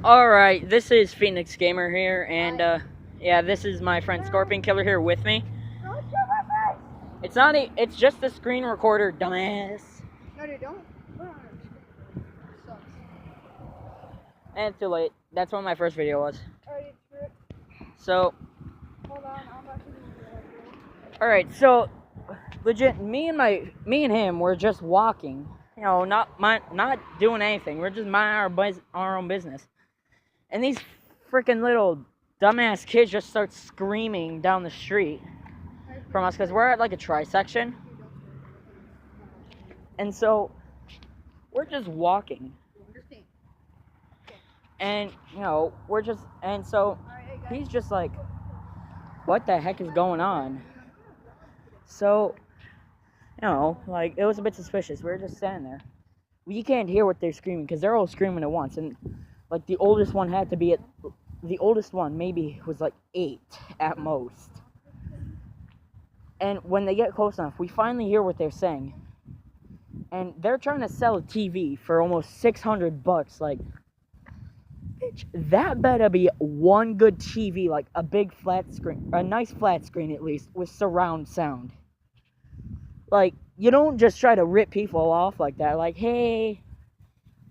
Alright, this is Phoenix Gamer here, and yeah, this is my friend Scorpion Killer here with me. It's not it's just a screen recorder, dumbass. No, they don't. Sucks. And it's too late. That's what my first video was. Alright, trip. So, Hold on, I'm about to do it. alright, so legit, me and him were just walking. You know, not doing anything. We're just minding our own business. And these freaking little dumbass kids just start screaming down the street from us because we're at like a tri-section. And so we're just walking. And, you know, so he's just like, what the heck is going on? So, you know, like, it was a bit suspicious. We were just standing there. You can't hear what they're screaming because they're all screaming at once. And, like, the oldest one maybe was like 8 at most. And when they get close enough, we finally hear what they're saying. And they're trying to sell a TV for almost $600. Like, bitch, that better be one good TV, like a big flat screen, a nice flat screen at least, with surround sound. Like, you don't just try to rip people off like that. Like, hey,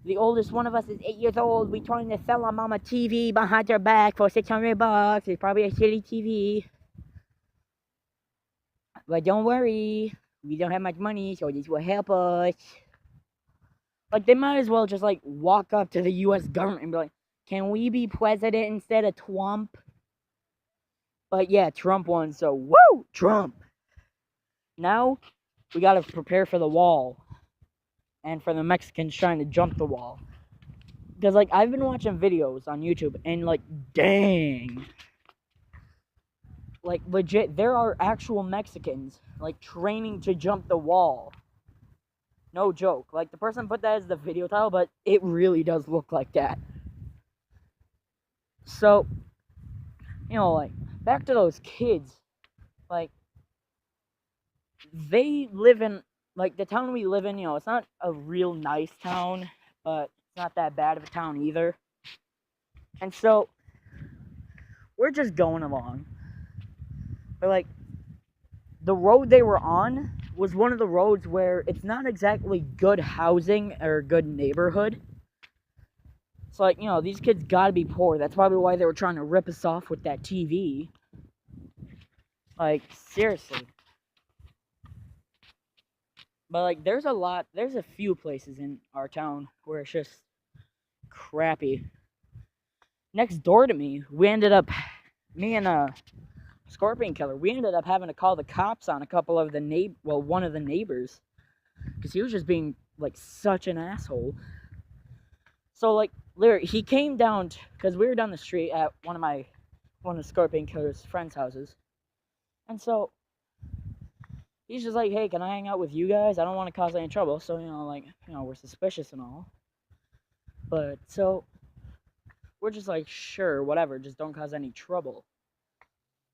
the oldest one of us is 8 years old. We trying to sell our mama TV behind her back for $600. It's probably a shitty TV. But don't worry, we don't have much money, so this will help us. Like, they might as well just, like, walk up to the U.S. government and be like, can we be president instead of Trump? But yeah, Trump won, so woo! Trump! Now, we gotta prepare for the wall. And for the Mexicans trying to jump the wall. Because, like, I've been watching videos on YouTube, and, like, dang. Like, legit, there are actual Mexicans, like, training to jump the wall. No joke. Like, the person put that as the video title, but it really does look like that. So, you know, like, back to those kids. Like, they live in, like, the town we live in, you know, it's not a real nice town, but it's not that bad of a town either. And so, we're just going along. But, like, the road they were on was one of the roads where it's not exactly good housing or good neighborhood. It's like, you know, these kids gotta be poor. That's probably why they were trying to rip us off with that TV. Like, seriously. But, like, there's a few places in our town where it's just crappy. Next door to me, me and Scorpion Killer, we ended up having to call the cops on a couple of one of the neighbors. Because he was just being, like, such an asshole. So, like, literally, he came down, because we were down the street at one of Scorpion Killer's friends' houses. And so, he's just like, hey, can I hang out with you guys? I don't want to cause any trouble. So, you know, like, you know, we're suspicious and all. But, so, we're just like, sure, whatever, just don't cause any trouble.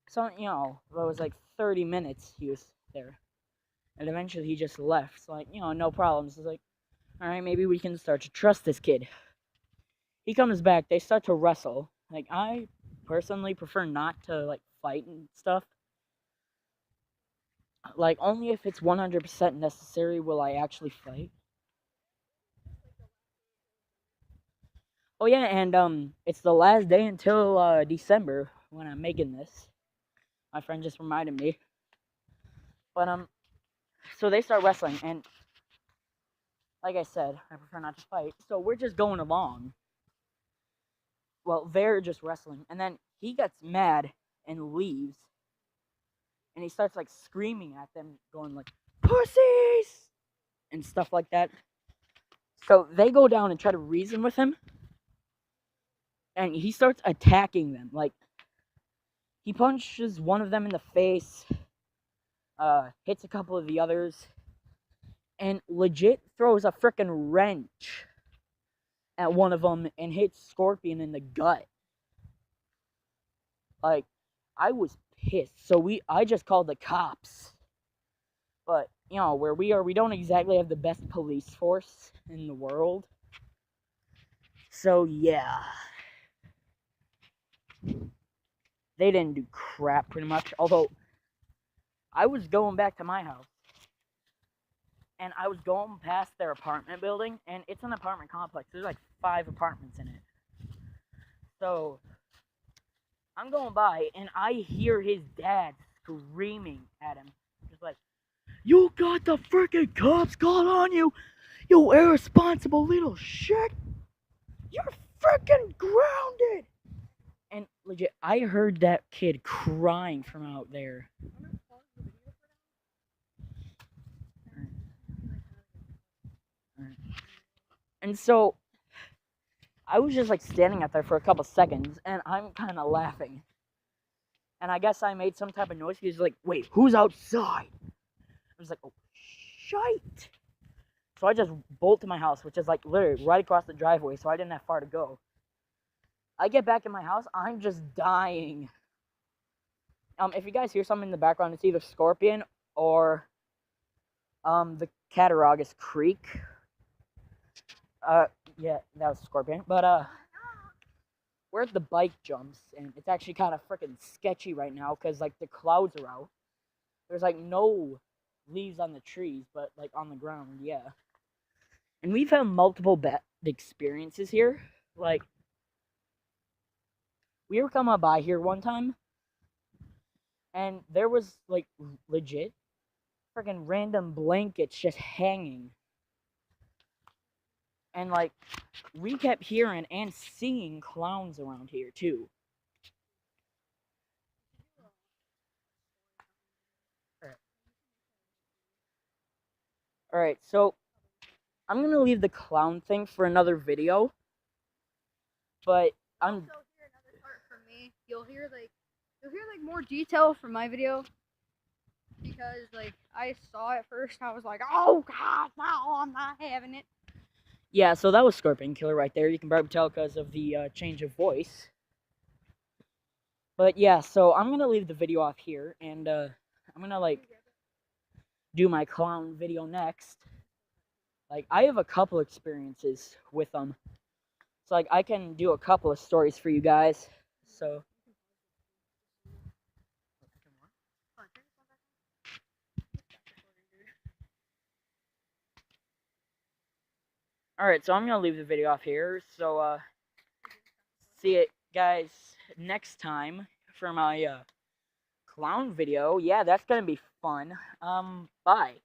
So, you know, it was like 30 minutes he was there. And eventually he just left. So, like, you know, no problems. It's like, alright, maybe we can start to trust this kid. He comes back, they start to wrestle. Like, I personally prefer not to, like, fight and stuff. Like, only if it's 100% necessary will I actually fight. Oh yeah, and it's the last day until December when I'm making this. My friend just reminded me. But so they start wrestling, and like I said, I prefer not to fight. So we're just going along. Well, they're just wrestling, and then he gets mad and leaves. And he starts, like, screaming at them, going, like, pussies! And stuff like that. So they go down and try to reason with him. And he starts attacking them. Like, he punches one of them in the face. Hits a couple of the others. And legit throws a frickin' wrench at one of them and hits Scorpion in the gut. Like, I was pissed. So I just called the cops. But, you know, where we are, we don't exactly have the best police force in the world. So, yeah. they didn't do crap pretty much. Although I was going back to my house, and I was going past their apartment building, and it's an apartment complex. There's like 5 apartments in it. So I'm going by, and I hear his dad screaming at him, just like, "You got the freaking cops called on you, you irresponsible little shit! You're freaking grounded!" And legit, I heard that kid crying from out there. And so I was just like standing out there for a couple seconds, and I'm kind of laughing. And I guess I made some type of noise. He was like, "Wait, who's outside?" I was like, "Oh, shite." So I just bolt to my house, which is like literally right across the driveway, so I didn't have far to go. I get back in my house, I'm just dying. If you guys hear something in the background, it's either Scorpion or the Cattaraugus Creek. Yeah, that was Scorpion. But we're at the bike jumps, and it's actually kind of freaking sketchy right now because like the clouds are out. There's like no leaves on the trees, but like on the ground, yeah. And we've had multiple bad experiences here. Like we were coming by here one time, and there was like legit freaking random blankets just hanging. And like we kept hearing and seeing clowns around here too. Alright, so I'm gonna leave the clown thing for another video. But I'm Also hear another part from me. You'll hear like more detail from my video. Because like I saw it first, I was like, "Oh God, no, I'm not having it." yeah, so that was Scorpion Killer right there. You can probably tell because of the change of voice. But yeah, so I'm gonna leave the video off here, and I'm gonna like do my clown video next. Like I have a couple experiences with them, so like I can do a couple of stories for you guys. So alright, so I'm gonna leave the video off here. So see it guys next time for my clown video. Yeah, that's gonna be fun. Bye.